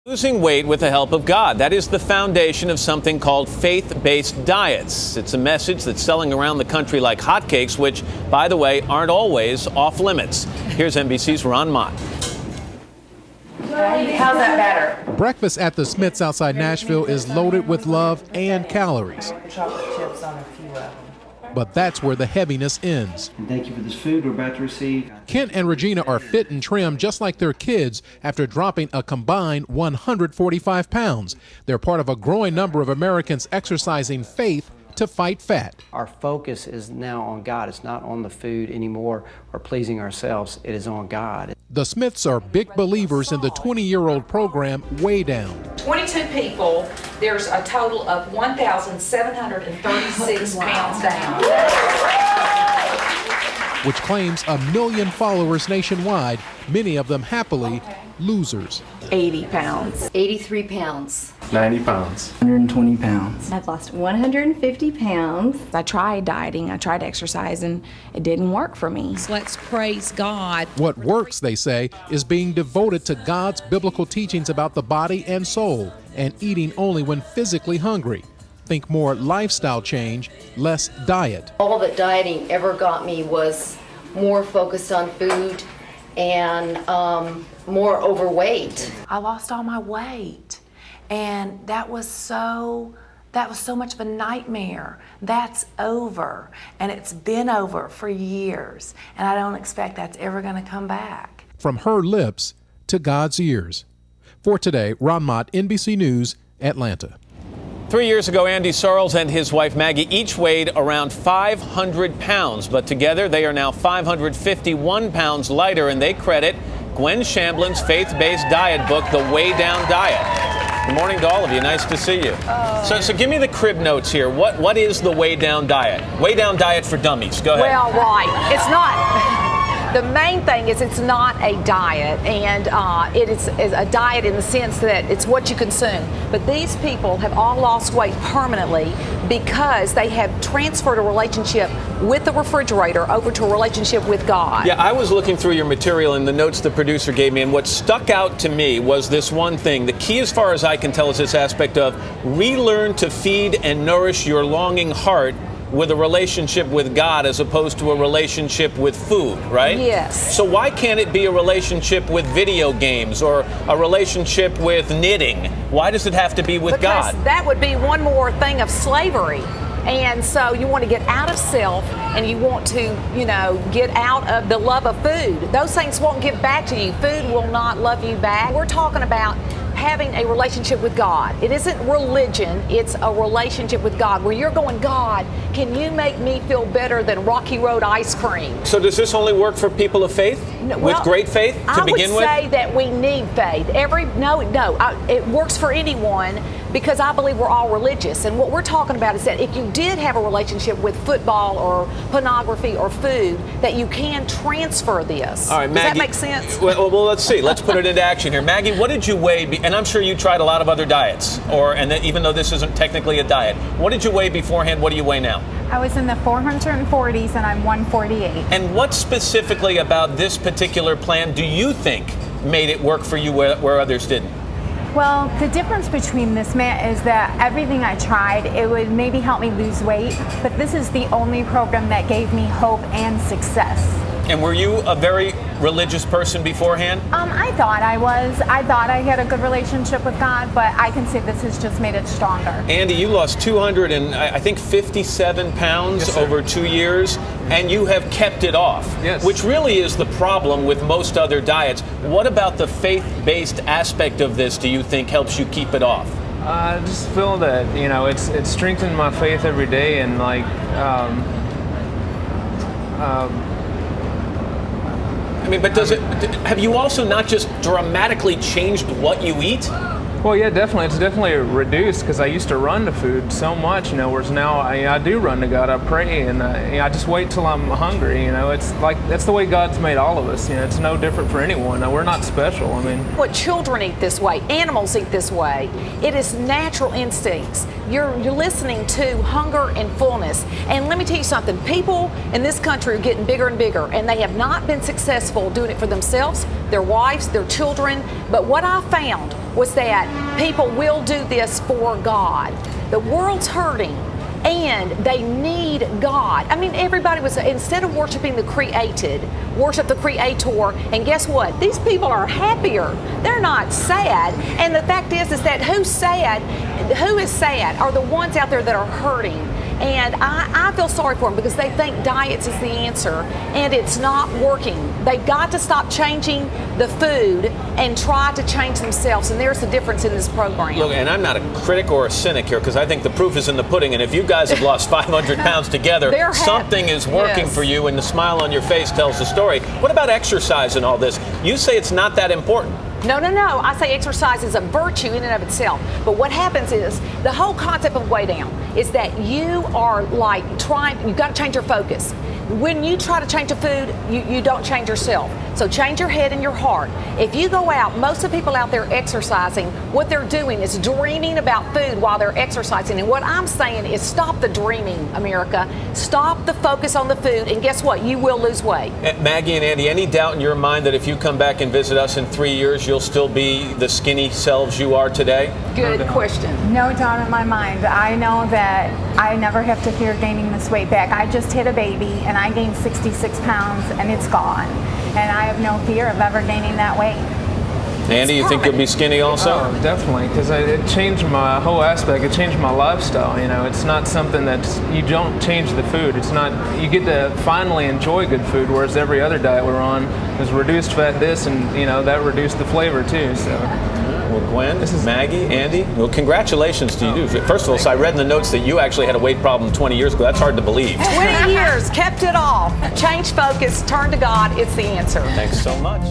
Losing weight with the help of God. That is the foundation of something called faith-based diets. It's a message that's selling around the country like hotcakes, which, by the way, aren't always off limits. Here's NBC's Ron Mott. How's that better? Breakfast at the Smiths outside Nashville is loaded with love and calories. Chocolate chips on a few of them. But that's where the heaviness ends. And thank you for this food we're about to receive. Kent and Regina are fit and trim just like their kids after dropping a combined 145 pounds. They're part of a growing number of Americans exercising faith to fight fat. Our focus is now on God. It's not on the food anymore or pleasing ourselves. It is on God. The Smiths are big believers in the 20-year-old program Way Down. 22 people, there's a total of 1,736 pounds down. Which claims 1 million followers nationwide, many of them happily losers. 80 pounds. 83 pounds. 90 pounds. 120 pounds. I've lost 150 pounds. I tried dieting, I tried exercise, and it didn't work for me. So let's praise God. What works, they say, is being devoted to God's biblical teachings about the body and soul and eating only when physically hungry. Think more lifestyle change, less diet. All that dieting ever got me was more focused on food and more overweight. I lost all my weight, and that was so much of a nightmare. That's over, and it's been over for years, and I don't expect that's ever going to come back. From her lips to God's ears. For today, Ron Mott, NBC News, Atlanta. 3 years ago, Andy Sarles and his wife Maggie each weighed around 500 pounds, but together they are now 551 pounds lighter, and they credit Gwen Shamblin's faith-based diet book, The Way Down Diet. Good morning to all of you. Nice to see you. So give me the crib notes here. What is the Way Down Diet? Way Down Diet for dummies. Go ahead. Well, right. It's not. The main thing is it's not a diet, and it is a diet in the sense that it's what you consume. But these people have all lost weight permanently because they have transferred a relationship with the refrigerator over to a relationship with God. Yeah, I was looking through your material and the notes the producer gave me, and what stuck out to me was this one thing. The key, as far as I can tell, is this aspect of relearn to feed and nourish your longing heart with a relationship with God as opposed to a relationship with food, right? Yes. So why can't it be a relationship with video games or a relationship with knitting? Why does it have to be with God? Because that would be one more thing of slavery. And so you want to get out of self, and you want to, get out of the love of food. Those things won't give back to you. Food will not love you back. We're talking about having a relationship with God. It isn't religion, it's a relationship with God where you're going, God, can you make me feel better than Rocky Road ice cream? So does this only work for people of faith? With great faith to begin with? I would say that we need faith. It works for anyone because I believe we're all religious. And what we're talking about is that if you did have a relationship with football or pornography or food, that you can transfer this. All right, Maggie, does that make sense? Well, let's see. Let's put it into action here. Maggie, what did you weigh? And I'm sure you tried a lot of other diets, even though this isn't technically a diet. What did you weigh beforehand? What do you weigh now? I was in the 440s and I'm 148. And what specifically about this particular plan do you think made it work for you where others didn't? Well, the difference between this is that everything I tried, it would maybe help me lose weight, but this is the only program that gave me hope and success. And were you a very religious person beforehand? I thought I was. I thought I had a good relationship with God, but I can say this has just made it stronger. Andy, you lost 257 pounds over 2 years, and you have kept it off, which really is the problem with most other diets. What about the faith-based aspect of this do you think helps you keep it off? I just feel that, it's strengthened my faith every day, and but have you also not just dramatically changed what you eat? Well, yeah, definitely. It's definitely reduced because I used to run to food so much, whereas now I do run to God. I pray, and I just wait till I'm hungry. It's like that's the way God's made all of us. It's no different for anyone. We're not special. What children eat this way, animals eat this way. It is natural instincts. You're listening to hunger and fullness. And let me tell you something. People in this country are getting bigger and bigger, and they have not been successful doing it for themselves, their wives, their children. But what I found was that people will do this for God. The world's hurting, and they need God. I mean, everybody was, instead of worshiping the created, worship the Creator, and guess what? These people are happier. They're not sad. And the fact is that who is sad are the ones out there that are hurting. And I feel sorry for them because they think diets is the answer, and it's not working. They've got to stop changing the food and try to change themselves, and there's the difference in this program. Look, and I'm not a critic or a cynic here because I think the proof is in the pudding, and if you guys have lost 500 pounds together, something is working for you, and the smile on your face tells the story. What about exercise and all this? You say it's not that important. No. I say exercise is a virtue in and of itself. But what happens is the whole concept of weigh down is that you are like you've got to change your focus. When you try to change the food, you don't change yourself. So change your head and your heart. If you go out, most of the people out there exercising, what they're doing is dreaming about food while they're exercising. And what I'm saying is stop the dreaming, America. Stop the focus on the food, and guess what? You will lose weight. Maggie and Andy, any doubt in your mind that if you come back and visit us in 3 years, you'll still be the skinny selves you are today? Good question. No doubt in my mind. I know that I never have to fear gaining this weight back. I just had a baby, and I gained 66 pounds, and it's gone. And I have no fear of ever gaining that weight. Andy, you think you'll be skinny also? Oh, definitely, because it changed my whole aspect. It changed my lifestyle. You know, it's not something that you don't change the food. It's not, you get to finally enjoy good food, whereas every other diet we're on is reduced fat this, and you know that reduced the flavor too. So. Well, Gwen, Maggie, Andy, well, congratulations to you. First of all, so I read in the notes that you actually had a weight problem 20 years ago. That's hard to believe. 20 years, kept it all. Change focus, turn to God. It's the answer. Thanks so much.